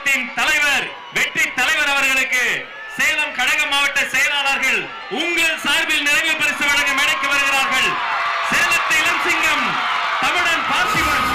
கழகத்தின் தலைவர் வெற்றி தலைவர் அவர்களுக்கு சேலம் கழக மாவட்ட செயலாளர்கள் உங்கள் சார்பில் நிறைவு பரிசு வழங்க மேடைக்கு வருகிறார்கள். சேலத்து இளம் சிங்கம் தமிழன் பார்த்திபன்